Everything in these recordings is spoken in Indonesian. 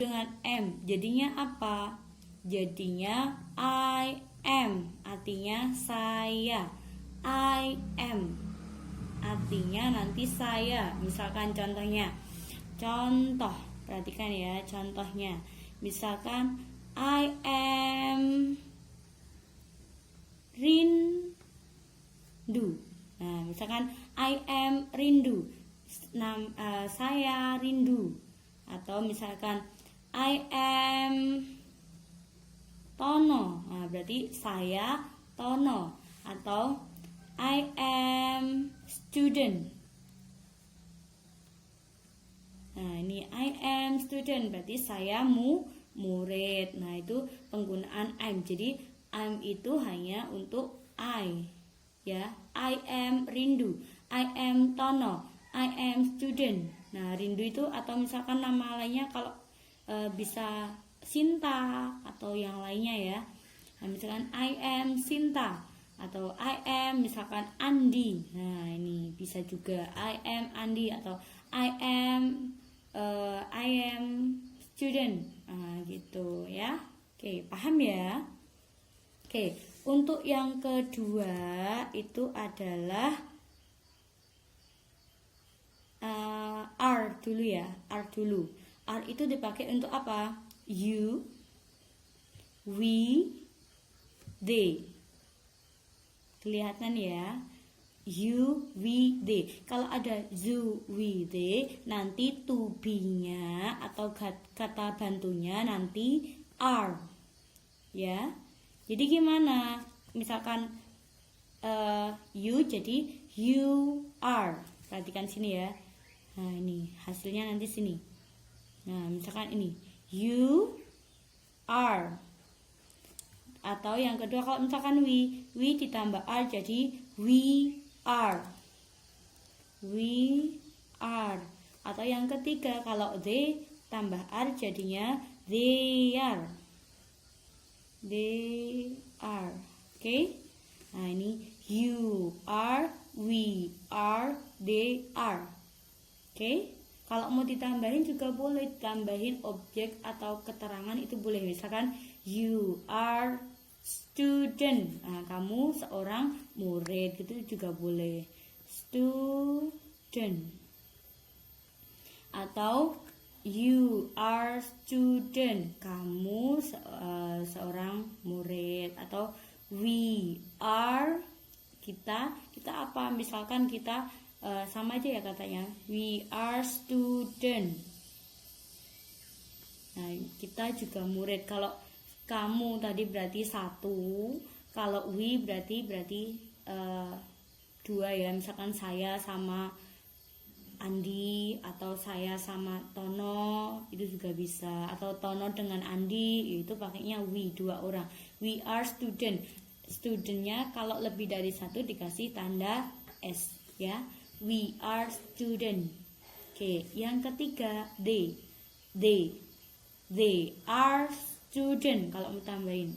dengan am. Jadinya apa? Jadinya I am, artinya saya. I am artinya nanti saya. Misalkan contohnya. Contoh, perhatikan ya contohnya. Misalkan I am rindu. Nah, misalkan I am rindu. Saya rindu. Atau misalkan I am Tono. Nah, berarti saya Tono. Atau I am student. Nah, ini I am student berarti saya murid. Nah, itu penggunaan am. Jadi am itu hanya untuk I, ya. I am rindu, I am Tono, I am student. Nah, rindu itu atau misalkan nama lainnya kalau bisa Sinta atau yang lainnya ya. Nah, misalkan I am Sinta atau I am misalkan Andi. Nah, ini bisa juga I am Andi atau I am student. Nah, gitu ya. Oke, paham ya? Oke, untuk yang kedua itu adalah are dulu ya. Are dulu. Are itu dipakai untuk apa? You, we, they. Kelihatan ya? You, we, they. Kalau ada you, we, they, nanti to be-nya atau kata bantunya nanti are. Ya. Jadi gimana? Misalkan you jadi you are. Perhatikan sini ya. Nah, ini hasilnya nanti sini. Nah, misalkan ini you are. Atau yang kedua kalau misalkan we ditambah are jadi we are. We are. Atau yang ketiga kalau they tambah are jadinya they are. They are. Oke? Nah, ini you are, we are, they are. Oke? Kalau mau ditambahin juga boleh, tambahin objek atau keterangan itu boleh. Misalkan you are student. Nah, kamu seorang murid gitu juga boleh. Student. Atau you are student. Kamu seorang murid. Atau we are, kita apa? Misalkan kita sama aja ya katanya. We are student. Nah, kita juga murid. Kalau kamu tadi berarti satu, kalau we berarti dua ya. Misalkan saya sama Andi atau saya sama Tono itu juga bisa, atau Tono dengan Andi itu pakainya we, dua orang. We are student. Studentnya kalau lebih dari satu dikasih tanda S ya. We are student. Oke, yang ketiga they are student kalau mau tambahin.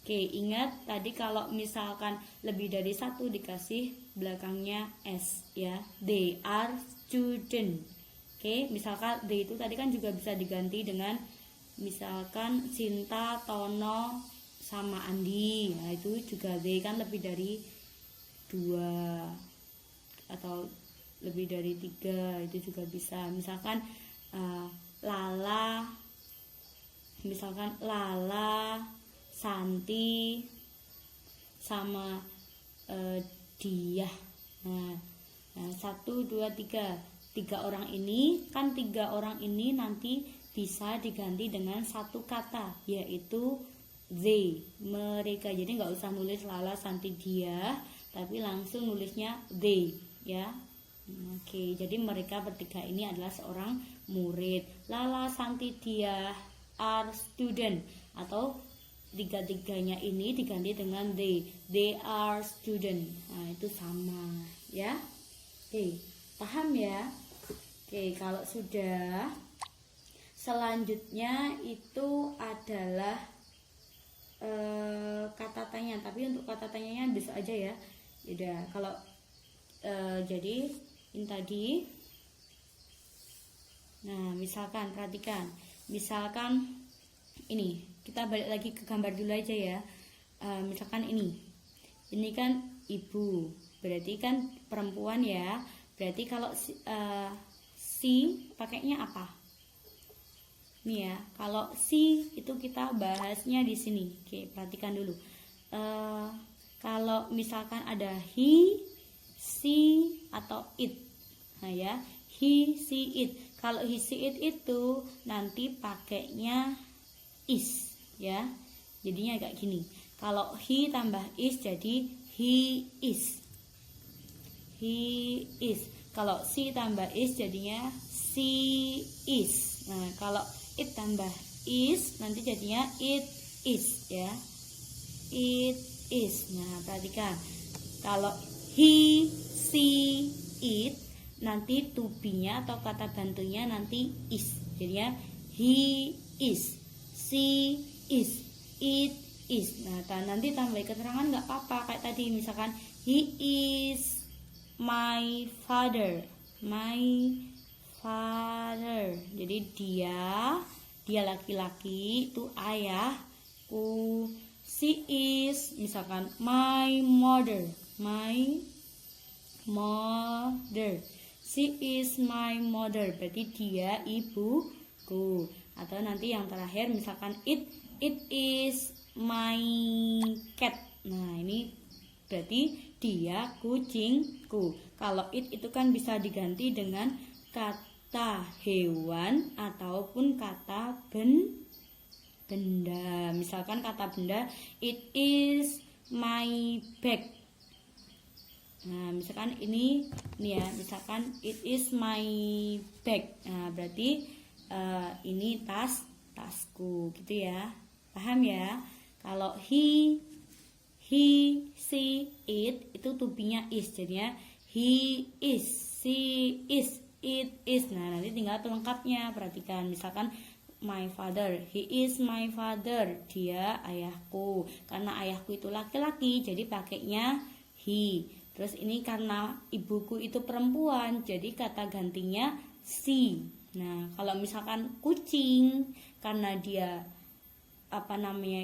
Oke, ingat tadi kalau misalkan lebih dari satu dikasih belakangnya S ya. They are student. Oke, misalkan they itu tadi kan juga bisa diganti dengan misalkan Sinta, Tono, sama Andi. Nah, itu juga they kan lebih dari 2 atau lebih dari 3 itu juga bisa. Misalkan Lala, misalkan Lala, Santi sama dia. Nah, 1, 2, 3 orang ini kan 3 orang ini nanti bisa diganti dengan satu kata yaitu they, mereka. Jadi nggak usah nulis Lala, Santi, dia, tapi langsung nulisnya they ya. Oke, jadi mereka bertiga ini adalah seorang murid. Lala, Santi, dia are student. Atau tiga-tiganya ini diganti dengan they are student. Nah, itu sama ya. Oke, paham ya? Oke, kalau sudah, selanjutnya itu adalah kata tanya. Tapi untuk kata tanyanya bisa aja ya. Udah, kalau jadi ini tadi Nah, misalkan perhatikan, misalkan ini kita balik lagi ke gambar dulu aja ya. Misalkan ini kan ibu, berarti kan perempuan ya. Berarti kalau si pakainya apa? Nih ya, kalau si itu kita bahasnya di sini. Oke, perhatikan dulu. Kalau misalkan ada he, she atau it, nah ya, he, she, it. Kalau he, she, it itu nanti pakainya is ya, jadinya kayak gini. Kalau he tambah is jadi he is. He is. Kalau she tambah is jadinya she is. Nah, kalau it tambah is nanti jadinya it is ya. It is. Nah, perhatikan. Kalau he, she, it nanti to be-nya atau kata bantunya nanti is. Jadinya he is, she is, it is. Nah, nanti tambah keterangan nggak apa-apa kayak tadi misalkan he is my father. My father. Jadi dia laki-laki itu ayahku. She is misalkan my mother. My mother. She is my mother. Berarti dia ibuku. Atau nanti yang terakhir misalkan it is my cat. Nah, ini berarti dia kucingku. Kalau it itu kan bisa diganti dengan kata hewan ataupun kata benda. Misalkan kata benda, it is my bag. Nah, misalkan ini ya, misalkan it is my bag. Nah, berarti ini tasku gitu ya. Paham ya? Kalau he, she, it itu to be-nya is. Jadinya he is, she is, it is. Nah, nanti tinggal pelengkapnya. Perhatikan, misalkan my father, he is my father, dia ayahku. Karena ayahku itu laki-laki, jadi pakainya he. Terus ini karena ibuku itu perempuan, jadi kata gantinya she. Nah, kalau misalkan kucing, karena dia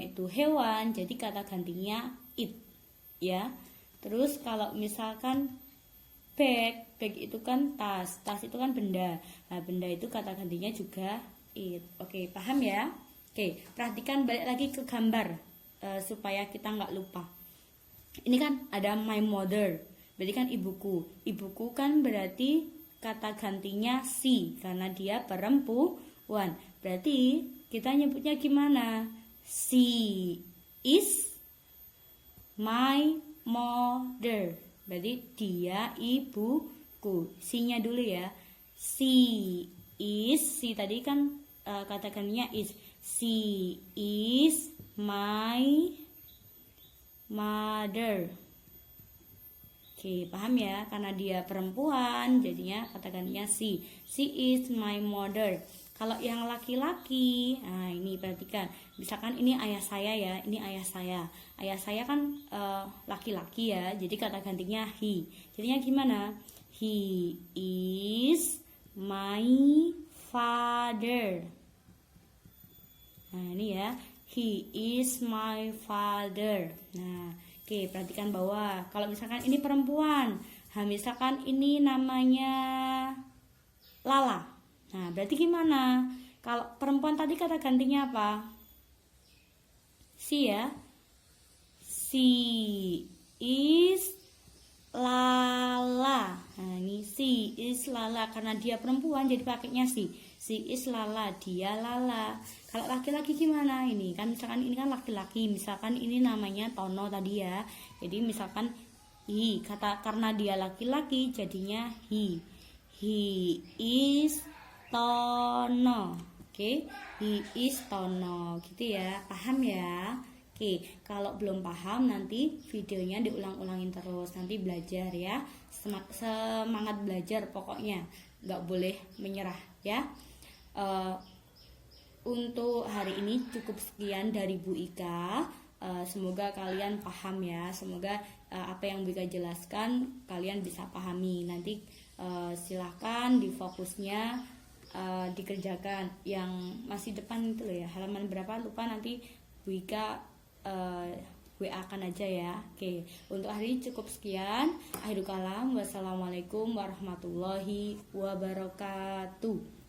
itu hewan, jadi kata gantinya it ya. Terus kalau misalkan bag itu kan tas itu kan benda. Nah, benda itu kata gantinya juga it. Oke, paham ya? Oke, perhatikan balik lagi ke gambar supaya kita nggak lupa. Ini kan ada my mother, berarti kan ibuku. Ibuku kan berarti kata gantinya she karena dia perempuan. Berarti kita nyebutnya gimana? She is my mother. Berarti dia ibuku. She-nya dulu ya. She is, she tadi kan kata gantinya is. She is my mother. Oke, paham ya? Karena dia perempuan, jadinya kata gantinya she. She is my mother. Kalau yang laki-laki, nah ini perhatikan. Misalkan ini ayah saya ya, ini ayah saya. Ayah saya kan laki-laki ya, jadi kata gantinya he. Jadinya gimana? He is my father. Nah, ini ya. He is my father. Nah, oke, perhatikan bawah. Kalau misalkan ini perempuan, nah misalkan ini namanya Lala. Nah, berarti gimana? Kalau perempuan tadi kata gantinya apa? Si ya. She is Lala. Nah, ini she is Lala karena dia perempuan jadi pakainya si. She is Lala, dia Lala. Kalau laki-laki gimana? Ini kan misalkan ini kan laki-laki, misalkan ini namanya Tono tadi ya. Jadi misalkan karena dia laki-laki jadinya he. He is Tono. Oke, he is Tono gitu ya. Paham ya? Oke, kalau belum paham nanti videonya diulang-ulangin terus. Nanti belajar ya. Semangat belajar pokoknya. Nggak boleh menyerah ya. Untuk hari ini cukup sekian dari Bu Ika. Semoga kalian paham ya. Semoga apa yang Bu Ika jelaskan kalian bisa pahami. Nanti silahkan di fokusnya dikerjakan. Yang masih depan itu loh ya, halaman berapa lupa, nanti Bu Ika WA kan aja ya. Oke, untuk hari ini cukup sekian. Akhirul kalam, wassalamualaikum warahmatullahi wabarakatuh.